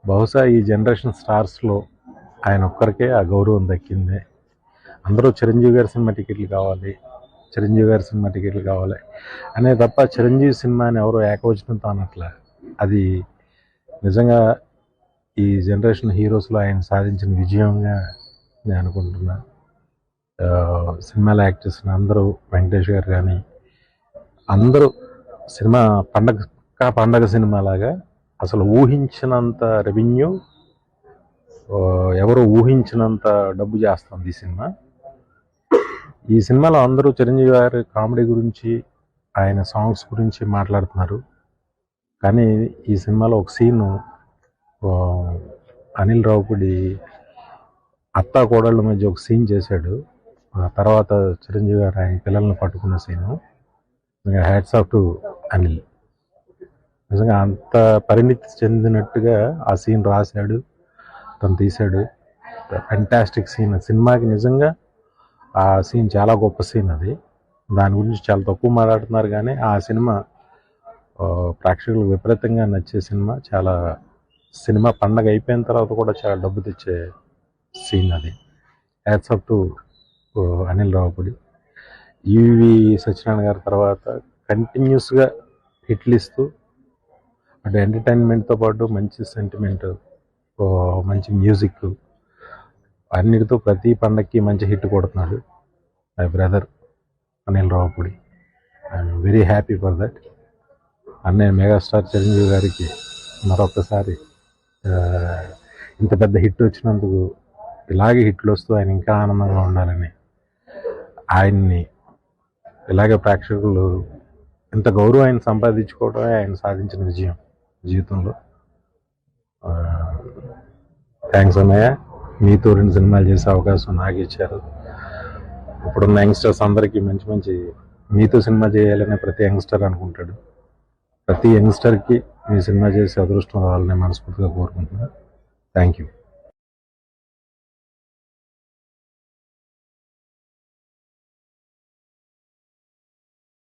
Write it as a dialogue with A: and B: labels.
A: బహుశా ఈ జనరేషన్ స్టార్స్లో ఆయన ఒక్కరికే ఆ గౌరవం దక్కింది. అందరూ చిరంజీవి గారి సినిమా టికెట్లు కావాలి, చిరంజీవి గారి సినిమా టికెట్లు కావాలి అనే తప్ప చిరంజీవి సినిమాని ఎవరో ఏకవచనంతో అనట్లే. అది నిజంగా ఈ జనరేషన్ హీరోస్లో ఆయన సాధించిన విజయంగా నేను అనుకుంటున్నా. సినిమాలో యాక్ట్ చేసిన అందరూ, వెంకటేష్ గారు కానీ అందరూ సినిమా పండగ సినిమాలాగా అసలు ఊహించినంత రెవెన్యూ, ఎవరు ఊహించినంత డబ్బు చేస్తుంది ఈ సినిమా. ఈ సినిమాలో అందరూ చిరంజీవి గారి కామెడీ గురించి, ఆయన సాంగ్స్ గురించి మాట్లాడుతున్నారు. కానీ ఈ సినిమాలో ఒక సీను అనిల్ రావుపూడి అత్తా కోడళ్ళ మధ్య ఒక సీన్ చేశాడు. తర్వాత చిరంజీవి గారు ఆయన పిల్లల్ని పట్టుకున్న scene. Hats off to Anil. నిజంగా అంత పరిణితి చెందినట్టుగా ఆ సీన్ రాశాడు, తను తీశాడు. Fantastic scene. సినిమాకి నిజంగా ఆ సీన్ చాలా గొప్ప సీన్. అది దాని గురించి చాలా తక్కువ మాట్లాడుతున్నారు, కానీ ఆ సినిమా ప్రేక్షకులకు విపరీతంగా నచ్చే సినిమా. సినిమా పండగ అయిపోయిన తర్వాత కూడా చాలా డబ్బు తెచ్చే సీన్ అది. Hats off to Anil Ravipudi. E V Satyanarayana గారి తర్వాత కంటిన్యూస్గా హిట్లు ఇస్తూ అటు ఎంటర్టైన్మెంట్తో పాటు మంచి సెంటిమెంట్, మంచి మ్యూజిక్ అన్నిటితో ప్రతి పండగకి మంచి హిట్ కొడుతున్నాడు my brother Anil Ravipudi. I'm very happy for that. అన్నయ్య మెగాస్టార్ చిరంజీవి గారికి మరొకసారి ఇంత పెద్ద హిట్ వచ్చినందుకు, ఇలాగే హిట్లు వస్తూ ఆయన ఇంకా ఆనందంగా ఉండాలని, ఆయన్ని ఇలాగే ప్రేక్షకులు ఇంత గౌరవం ఆయన సంపాదించుకోవడమే ఆయన సాధించిన విజయం జీవితంలో. థ్యాంక్స్ అన్నయ్య. మీతో 2 సినిమాలు చేసే అవకాశం నాకు ఇచ్చారు. ఇప్పుడున్న యంగ్స్టర్స్ అందరికీ మంచి మీతో సినిమా చేయాలనే ప్రతి యంగ్స్టర్ అనుకుంటాడు. ప్రతి యంగ్స్టర్కి మీ సినిమా చేసే అదృష్టం రావాలని మనస్ఫూర్తిగా కోరుకుంటున్నాను. Thank you.